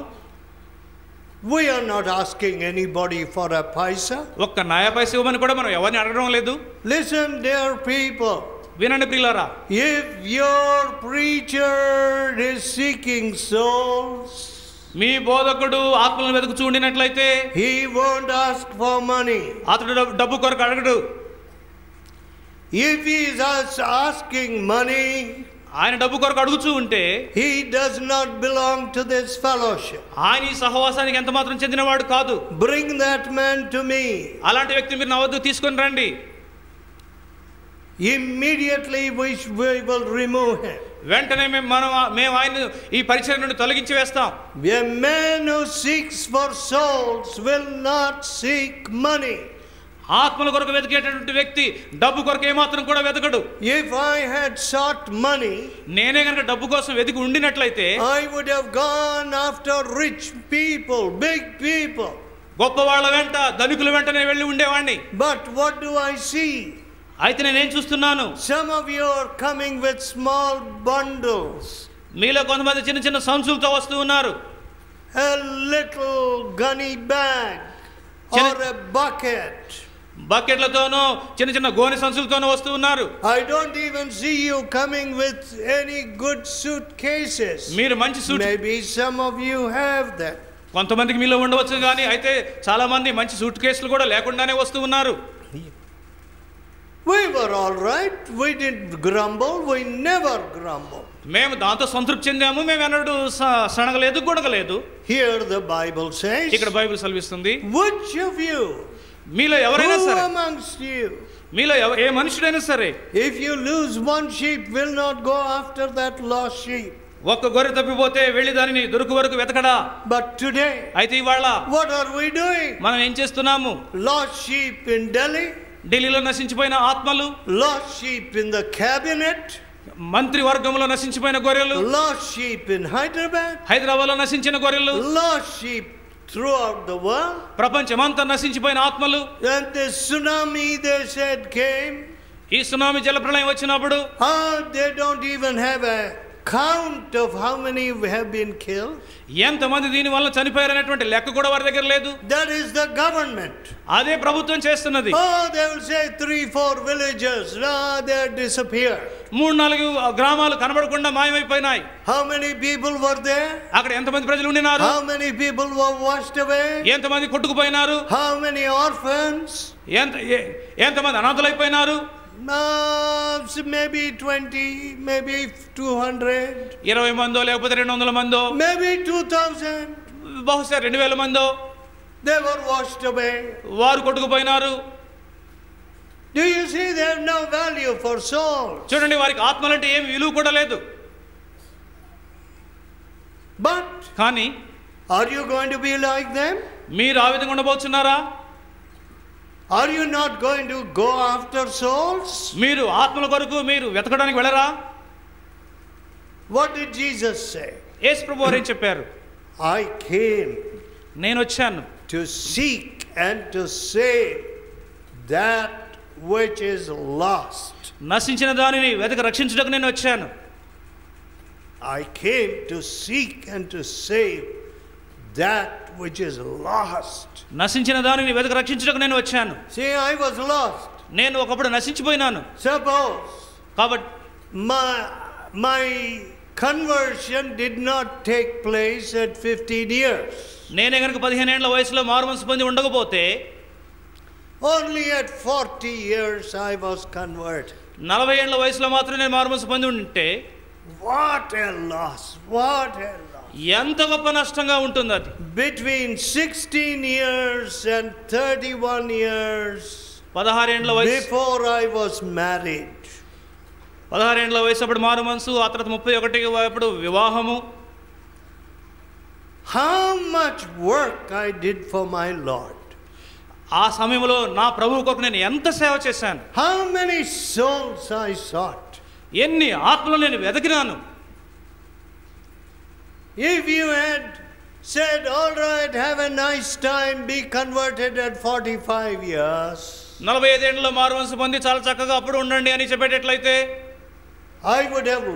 We are not asking anybody for a paisa. ఒక్క నయా పైసా ఇవ్వమని కూడా మనం ఎవరిని అడగడం లేదు. Listen, dear people. వినండి ప్రియులారా, if your preacher is seeking souls, మీ బోధకుడు ఆత్మలను వెతుకుచూ ఉండినట్లయితే he won't ask for money. అతడు డబ్బు కొరకు అడగడు. If he is asking money, ఆయన డబ్బు కొరకు అడుగుతూ ఉంటే he does not belong to this fellowship. ఆయన ఈ సహవాసానికి ఎంత మాత్రం చెందినవాడు కాదు. Bring that man to me. అలాంటి వ్యక్తి మీరు నా వద్దకు తీసుకొని రండి. Immediately we will remove him. వెంటనే మేము ఆయన ఈ పరిచయం నుండి తొలగించి వేస్తాం. A man who seeks for souls will not seek money. ఆత్మల కొరకు వెతికేటటువంటి వ్యక్తి డబ్బు కొరకు ఏమాత్రం కూడా వెతకడు. If I had sought money, నేనే కనుక డబ్బు కోసం వెతికి ఉండినట్లయితే I would have gone after rich people, big people. గొప్ప వాళ్ళ వెంట, ధనికుల వెంటనే వెళ్ళి ఉండేవాడిని. But what do I see? అయితే నేనేం చూస్తున్నాను? Some of you are coming with small bundles. మీలో కొంతమంది చిన్న చిన్న సంచులతో వస్తూ ఉన్నారు. A little gunny bag or a bucket. బకెట్లతోనో చిన్న చిన్న గోనె సంచులతోనో వస్తూ ఉన్నారు. I don't even see you coming with any good suitcases. మీరు మంచి suit Maybe some of you have that. కొంతమందికి మీలో ఉండవచ్చు కానీ అయితే చాలా మంది మంచి సూట్ కేసులు కూడా లేకుండానే వస్తూ ఉన్నారు. We were all right. We didn't grumble. We never grumble. మేము దాంతో సంతృప్తి చెందాము. మేము ఎన్నడూ సనగలేదు, గొడగలేదు. Here the Bible says, ఇక్కడ బైబిల్ సెలవిస్తుంది, which of you, మీలో ఎవరైనా who సరే, amongst you, మీలో ఏ మనుషుడైనా సరే, if you lose one sheep, will not go after that lost sheep. ఒక్క గొర్రె తప్పిపోతే వెళ్ళి దానిని దొరుకు వరకు వెతకడా? But today, అయితే ఇవాళ what are we doing? మనం ఏం చేస్తున్నాము? Lost sheep in Delhi, ఢిల్లీలో నశించిపోయిన ఆత్మలు, lost sheep in the cabinet, మంత్రి వర్గంలో నశించిపోయిన గొర్రెలు, lost sheep in Hyderabad, హైదరాబాద్లో నశించిన గొర్రెలు, lost sheep throughout the world. ప్రపంచమంతా నశించిపోయిన ఆత్మలు. And the tsunami, they said, came. ఈ సునామీ జలప్రళయం వచ్చినప్పుడు They don't even have a count of how many have been killed. ఎంతమంది దీని వల్ల చనిపోయారనేటువంటి లెక్క కూడా వారి దగ్గర లేదు. That is the government. అదే ప్రభుత్వం చేస్తున్నది. They will say 3-4 villages, they disappeared. 3-4 గ్రామాలు కనబడకుండా మాయమైపోయినాయి. How many people were there? అక్కడ ఎంతమంది ప్రజలు ఉండినారు? How many people were washed away? ఎంతమంది కొట్టుకుపోయినారు? How many orphans? ఎంతమంది అనాథలైపోయినారు? Maybe 20, maybe 200. 20 మందో లేకపోతే 200 మందో, maybe 2000. బహుశా 2000 మందో They were washed away. వారు కొట్టుకుపోయినారు. Do you see they have no value for souls? చూడండి, వారికి ఆత్మలంటే ఏమి విలువ కూడా లేదు. But కానీ are you going to be like them? మీరు ఆ విధంగా ఉండబోతున్నారా? Are you not going to go after souls? మీరు ఆత్మల కొరకు మీరు వెతకడానికి వెళ్ళరా? What did Jesus say? యేసు ప్రభువు ఏం చెప్పారు? I came నేను వచ్చాను to seek and to save that which is lost. నశించిన దానిని వెతక రక్షించుటకు నేను వచ్చాను. I came to seek and to save that which is lost. నశించిన దానిని వెతక రక్షించుటకు నేను వచ్చాను. See, I was lost. నేను ఒకప్పుడు నశించిపోయినాను. Suppose కాబట్టి my conversion did not take place at 15 years. నేనే కనుక 15 ఏళ్ల వయసులో మారుమనసు పొంది ఉండకపోతే, only at 40 years I was converted. 40 ఏళ్ల వయసులో మాత్రం నేను మారుమనసు పొంది ఉంటే, what a loss, what a loss. ఎంత గొప్ప నష్టంగా ఉంటుంది అది. Between 16 years and 31 years 16 ఏళ్ల వయసు before I was married. 16 ఏళ్ల వయసు అప్పుడు మారుమనసు, ఆ తర్వాత 31 అప్పుడు వివాహము. How much work I did for my Lord. ఆ సమయంలో నా ప్రభువు కొరకు నేను ఎంత సేవ చేశాను. How many souls I sought. ఎన్ని ఆత్మలు నేను వెతికినాను. If you had said, all right, have a nice time, be converted at 45 years. 45 ఏళ్లలో మారుమనసు పొంది చాలా చక్కగా అప్పుడు ఉండండి అని చెప్పేటట్లయితే, I would have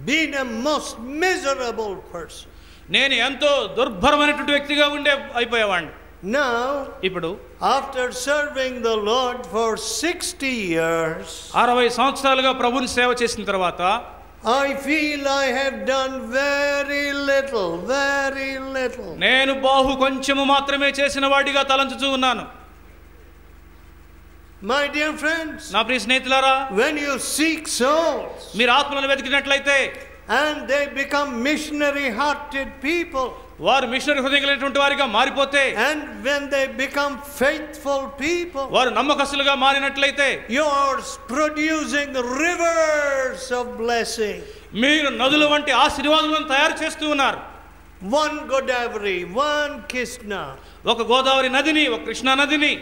been a most miserable person. నేను ఎంతో దుర్భరమైనటువంటి వ్యక్తిగా అయిపోయేవాడిని. Now, ఇప్పుడు after serving the Lord for 60 years, 60 సంవత్సరాలుగా ప్రభువుని సేవ చేసిన తర్వాత, I feel I have done very little. నేను బాహు కొంచెము మాత్రమే చేసిన వాడిగా తలంచుచూ ఉన్నాను. My dear friends, నా ప్రియ స్నేహితులారా, when you seek souls మీరు ఆత్మలను వెతికినట్లయితే and they become missionary hearted people, వారు మిషనరీ హృదయం కలిగినటువంటి వారిగా మారిపోతే, and when they become faithful people, వారు నమ్మకస్తులుగా మారినట్లయితే, you are producing rivers of blessing. మీరు నదుల వంటి ఆశీర్వాదాలను తయారు చేస్తూ ఉన్నారు. One Godavari, one Krishna. ఒక గోదావరి నదిని, ఒక కృష్ణా నదిని.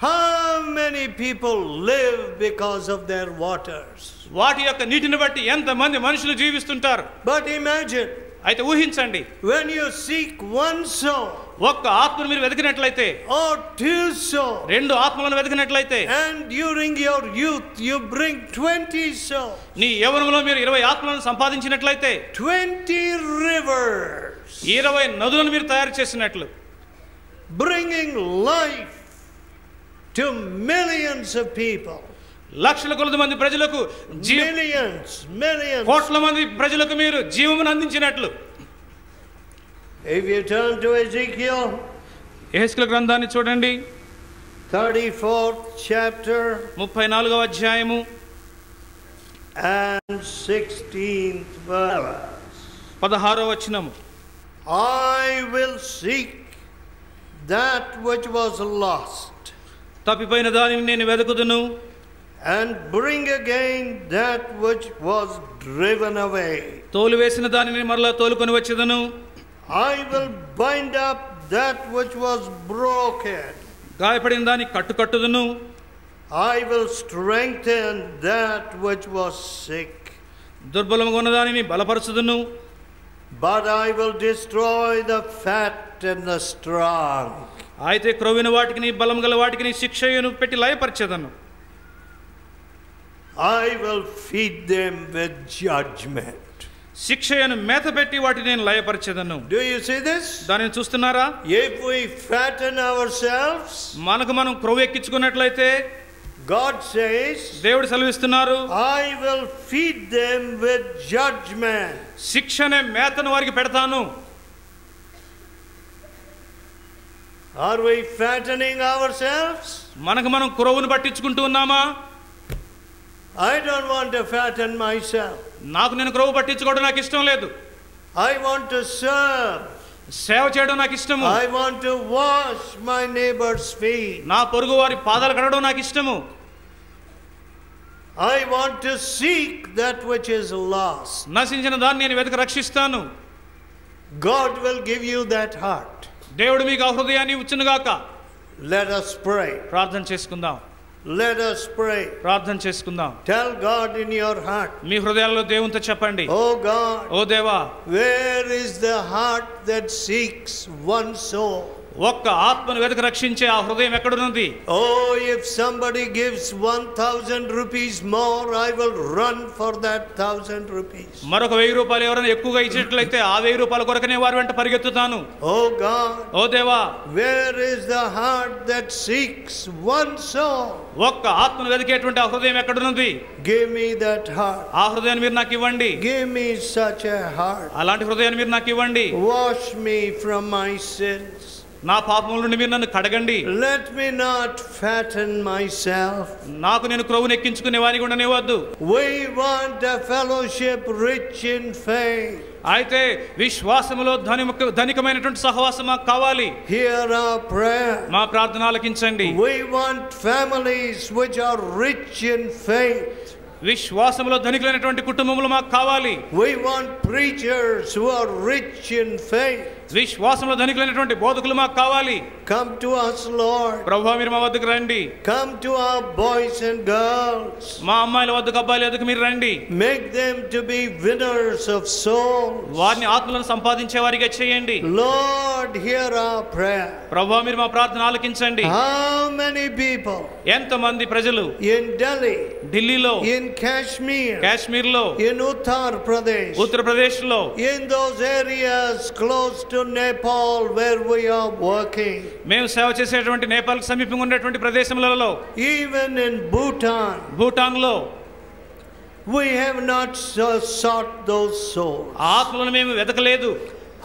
How many people live because of their waters? వాటి యొక్క నీటిని బట్టి ఎంతమంది మనుషులు జీవిస్తుంటారు. But imagine, అయితే ఊహించండి, when you seek one soul ఒక్క ఆత్మను మీరు వెతికినట్లయితే, or two souls, రెండు ఆత్మలను వెతికినట్లయితే, and during your youth you bring 20 souls, నీ యవ్వనంలో మీరు 20 ఆత్మలను సంపాదించినట్లయితే, 20 rivers, 20 నదులను మీరు తయారు చేసినట్లు, bringing life to millions of people. లక్షల కొలది మంది ప్రజలకు Millions. కోట్ల మంది ప్రజలకు మీరు జీవమును అందించినట్లు. If you turn to Ezekiel, యెహెజ్కేలు గ్రంథాన్ని చూడండి, 34th chapter 34వ అధ్యాయము and 16th verse. 16వ వచనము. I will seek that which was lost, తప్పిపోయిన దానిని నేను వెదకుదును, and bring again that which was driven away. తోలివేసిన దానిని మరలా తోలుకొని వచ్చేదను. I will bind up that which was broken. గాయపడిన దాన్ని కట్టుదును. I will strengthen that which was sick. దుర్బలముగా ఉన్న దానిని బలపరచుదును. But I will destroy the fat and the strong. అయితే క్రొవ్విన వాటికి బలం గల వాటికి శిక్షను పెట్టి లయపరచెదను. I will feed them with judgment. శిక్షను మేత పెట్టి వాటిని నేను లయపరచెదను. Do you see this? దానిని చూస్తున్నారా? If we fatten ourselves, మనకు మనం క్రొవ్వు ఎక్కించుకున్నట్లయితే, God says, దేవుడు సెలవిస్తున్నారు, I will feed them with judgment. శిక్షనే మేతను వారికి పెడతాను. Are we fattening ourselves? మనకు మనం క్రొవ్వును పట్టించుకుంటూ ఉన్నామా? I don't want to fatten myself. నాకు నేను క్రొవ్వు పట్టించుకోవడం నాకు ఇష్టం లేదు. I want to serve. సేవ చేయడం నాకు ఇష్టము. I want to wash my neighbor's feet. నా పొరుగు వారి పాదాలు కడగడం నాకు ఇష్టము. I want to seek that which is lost. నశించిన దాన్ని నేను వెతికి రక్షిస్తాను. God will give you that heart. దేవుడు మీకు ఆ హృదయాన్ని ఇచ్చునుగాక. Let us pray. ప్రార్థన చేసుకుందాం. Let us pray. ప్రార్థన చేసుకుందాం. Tell God in your heart. మీ హృదయాల్లో దేవునితో చెప్పండి, Oh God, ఓ దేవా, where is the heart that seeks one soul? ఒక్క ఆత్మను వెతికి రక్షించే ఆ హృదయం ఎక్కడున్నది? Oh, if somebody gives 1,000 rupees more, I will run for that 1,000 rupees. మరొక 1000 రూపాయలు ఎవరైనా ఎక్కువగా ఇచ్చినట్లయితే ఆ 1000 రూపాయల కొరకనే వారి వెంట పరిగెత్తుతాను. Oh God, ఓ దేవా, where is the heart that seeks one soul? ఒక్క ఆత్మను వెతికేటువంటి ఆ హృదయం ఎక్కడున్నది? Give me that heart. ఆ హృదయాన్ని మీరు నాకు ఇవ్వండి. Give me such a heart. అలాంటి హృదయాన్ని మీరు నాకు ఇవ్వండి. Wash me from my sins. నా పాపముల నుండి మీరు నన్ను కడగండి. Let me not fatten myself. నాకు నేను క్రొవ్వును ఎక్కించుకునే వారికి ఉండనివ్వద్దు. We want a fellowship rich in faith. అయితే విశ్వాసములో ధనికమైనటువంటి సహవాసం మాకు కావాలి. Hear our prayer. మా ప్రార్థన ఆలకించండి. We want families which are rich in faith. విశ్వాసములో ధనికులైనటువంటి కుటుంబములు మాకు కావాలి. We want preachers who are rich in faith. విశ్వాసంలో ధనికులైనటువంటి బోధకులు మాకు కావాలి. Come to us, Lord. ప్రభువా, మీరు మా వద్దకు రండి. Come to our boys and girls. మా అమ్మాయిల వద్దకు అబ్బాయిల వద్దకు మీరు రండి. Make them to be winners of souls. వారిని ఆత్మలను సంపాదించే వారిగా చేయండి. Lord, hear our prayer. ప్రభువా, మీరు మా ప్రార్థన ఆలకించండి. How many people ఎంతమంది ప్రజలు in Delhi, ఢిల్లీలో, in Kashmir, కాశ్మీర్లో, in Uttar Pradesh, ఉత్తరప్రదేశ్లో, in those areas close to Nepal where we are working, మేము సేవ చేసేటువంటి నేపాల్కి సమీపంగా ఉన్నటువంటి ప్రదేశములలో, even in Bhutan, భూటాన్లో we have not sought those souls. ఆత్మలను మేము వెతకలేదు.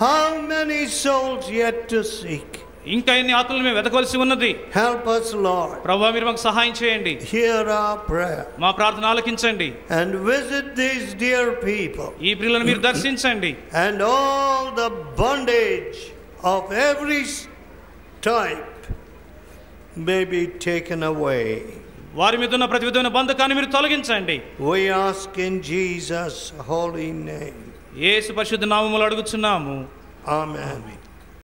How many souls yet to seek? ఇంకా ఎన్ని ఆత్మలను మేము వెతకవలసి ఉన్నది. Help us, Lord. ప్రభువా మీరు మాకు సహాయం చేయండి. Hear our prayer. మా ప్రార్థన ఆలకించండి. And visit these dear people. ఈ ప్రియులను మీరు దర్శించండి. And all the bondage of every type may be taken away. వారి మీద ఉన్న ప్రతి విధమైన బంధకాన్ని మీరు తొలగించండి. We ask in Jesus' holy name. యేసు పరిశుద్ధ నామములో అడుగుచున్నాము. Amen.